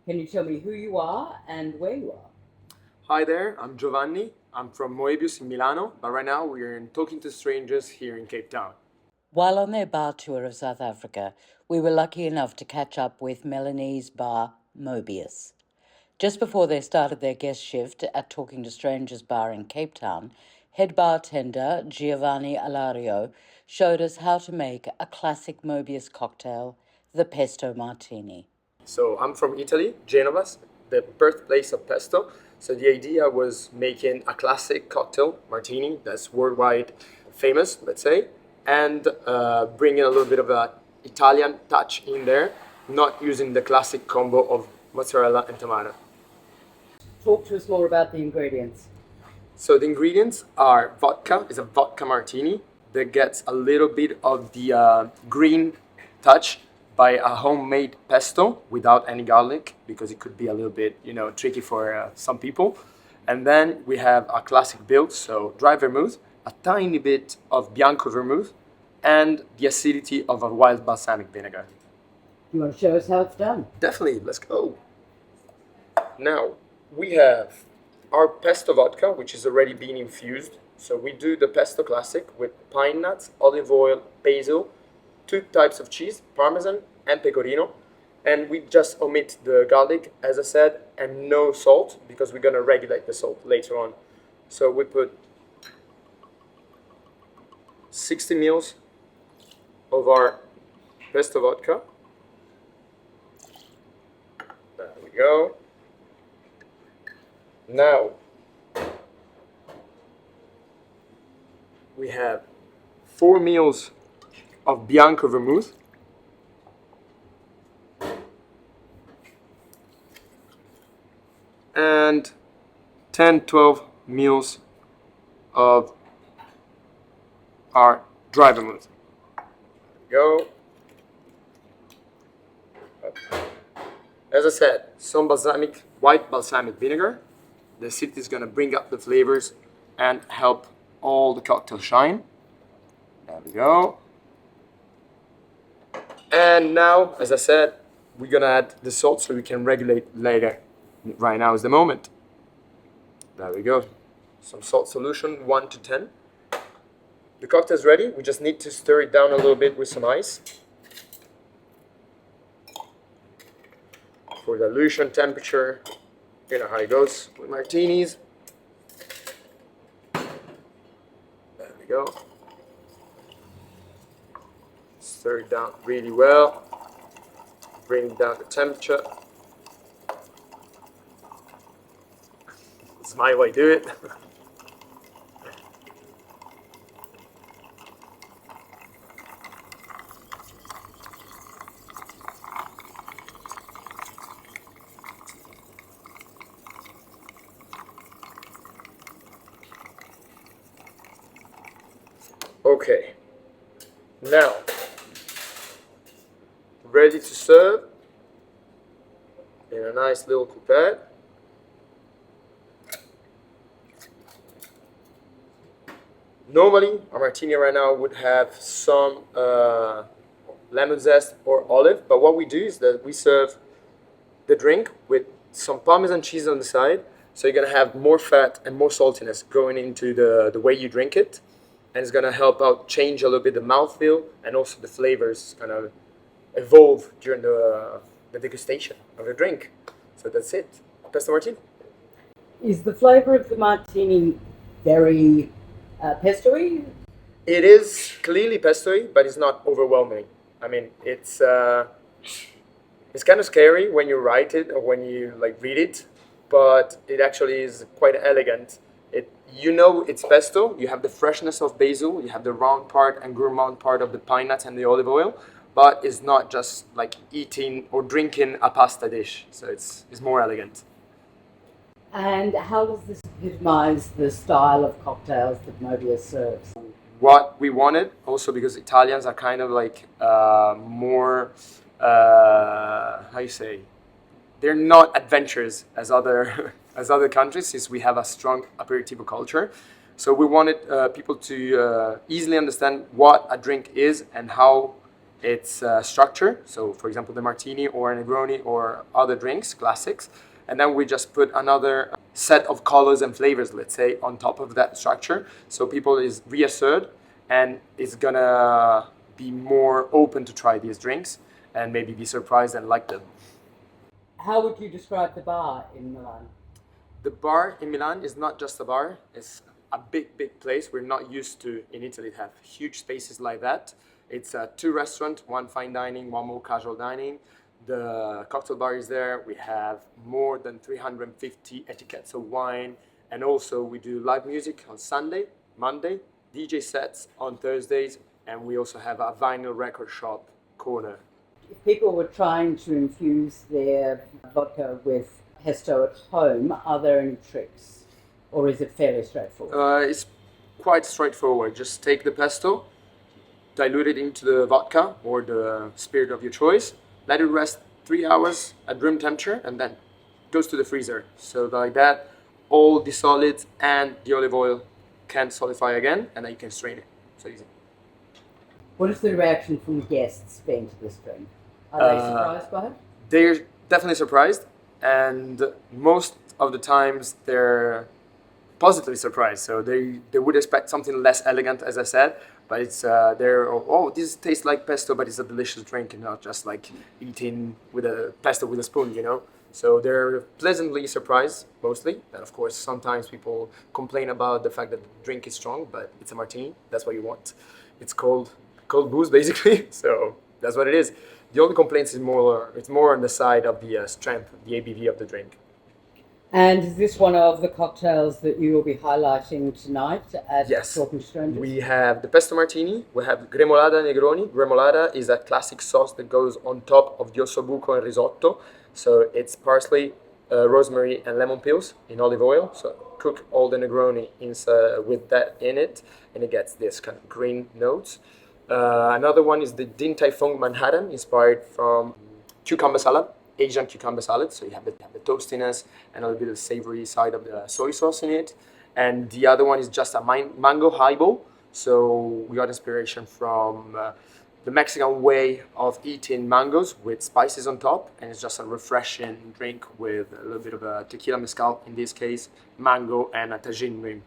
Can you tell me who you are and where you are? Hi there, I'm Giovanni. I'm from Moebius in Milano, but right now we're in Talking to Strangers here in Cape Town. While on their bar tour of South Africa, we were lucky enough to catch up with Milanese bar Mobius. Just before they started their guest shift at Talking to Strangers bar in Cape Town, head bartender Giovanni Allario showed us how to make a classic Mobius cocktail, the Pesto Martini. So I'm from Italy, Genova, the birthplace of pesto. So the idea was making a classic cocktail, martini, that's worldwide famous, let's say, and bringing a little bit of an Italian touch in there, not using the classic combo of mozzarella and tomato. Talk to us more about the ingredients. So the ingredients are vodka, is a vodka martini that gets a little bit of the green touch by a homemade pesto without any garlic because it could be a little bit, tricky for some people. And then we have a classic build, so dry vermouth, a tiny bit of bianco vermouth, and the acidity of a wild balsamic vinegar. You want to show us how it's done? Definitely, let's go. Now, we have our pesto vodka, which is already being infused. So we do the pesto classic with pine nuts, olive oil, basil, two types of cheese, parmesan and pecorino. And we just omit the garlic, as I said, and no salt, because we're going to regulate the salt later on. So we put 60 ml of our pesto vodka. There we go. Now, we have 4 ml of bianco vermouth, and 10-12 ml of our dry vermouth. There we go. As I said, some white balsamic vinegar. The acidity is going to bring up the flavors and help all the cocktail shine. There we go. And now, as I said, we're going to add the salt so we can regulate later. Right now is the moment. There we go. Some salt solution, 1 to 10. The cocktail is ready. We just need to stir it down a little bit with some ice. For dilution temperature, you know how it goes with martinis. There we go. Stir it down really well. Bring down the temperature. It's my way to do it. Okay, now ready to serve in a nice little coupette. Normally, a martini right now would have some lemon zest or olive, but what we do is that we serve the drink with some Parmesan cheese on the side, so you're gonna have more fat and more saltiness going into the way you drink it. And it's going to help out change a little bit the mouthfeel and also the flavors kind of evolve during the degustation of the drink. So that's it. Pesto Martini. Is the flavour of the martini very pesto-y? It is clearly pesto-y, but it's not overwhelming. I mean, it's kind of scary when you write it or when you read it, but it actually is quite elegant. It's pesto, you have the freshness of basil, you have the round part and gourmand part of the pine nuts and the olive oil, but it's not just like eating or drinking a pasta dish, so it's more elegant. And how does this epitomise the style of cocktails that Mobius serves? What we wanted, also because Italians are kind of more, how you say, they're not adventurous as other as other countries, since we have a strong aperitivo culture. So we wanted people to easily understand what a drink is and how its structure. So, for example, the martini or a Negroni or other drinks, classics. And then we just put another set of colors and flavors, let's say, on top of that structure. So people is reassured and is gonna be more open to try these drinks and maybe be surprised and like them. How would you describe the bar in Milan? The bar in Milan is not just a bar, it's a big place. We're not used to in Italy to have huge spaces like that. It's two restaurants, one fine dining, one more casual dining. The cocktail bar is there. We have more than 350 etiquettes of wine. And also we do live music on Sunday, Monday, DJ sets on Thursdays, and we also have a vinyl record shop corner. If people were trying to infuse their vodka with pesto at home, are there any tricks? Or is it fairly straightforward? It's quite straightforward. Just take the pesto, dilute it into the vodka or the spirit of your choice, let it rest 3 hours at room temperature, and then goes to the freezer. So like that, all the solids and the olive oil can solidify again, and then you can strain it. So easy. What has the reaction from guests been to this drink? Are they surprised by it? They're definitely surprised, and most of the times they're positively surprised. So they would expect something less elegant, as I said, but it's this tastes like pesto, but it's a delicious drink and not just like eating with a pesto with a spoon, you know. So they're pleasantly surprised mostly. And of course, sometimes people complain about the fact that the drink is strong, but it's a martini. That's what you want. It's cold booze basically. So that's what it is. The only complaints is more on the side of the strength, the ABV of the drink. And is this one of the cocktails that you will be highlighting tonight at Yes. Talking Strangers? We have the Pesto Martini, we have Gremolata Negroni. Gremolata is a classic sauce that goes on top of the ossobuco and risotto. So it's parsley, rosemary and lemon peels in olive oil. So cook all the Negroni with that in it, and it gets this kind of green notes. Another one is the Din Tai Fung Manhattan, inspired from cucumber salad, Asian cucumber salad. So you have the toastiness and a little bit of the savory side of the soy sauce in it. And the other one is just a mango highball. So we got inspiration from the Mexican way of eating mangoes with spices on top. And it's just a refreshing drink with a little bit of a tequila mezcal, in this case, mango and a tagine rim.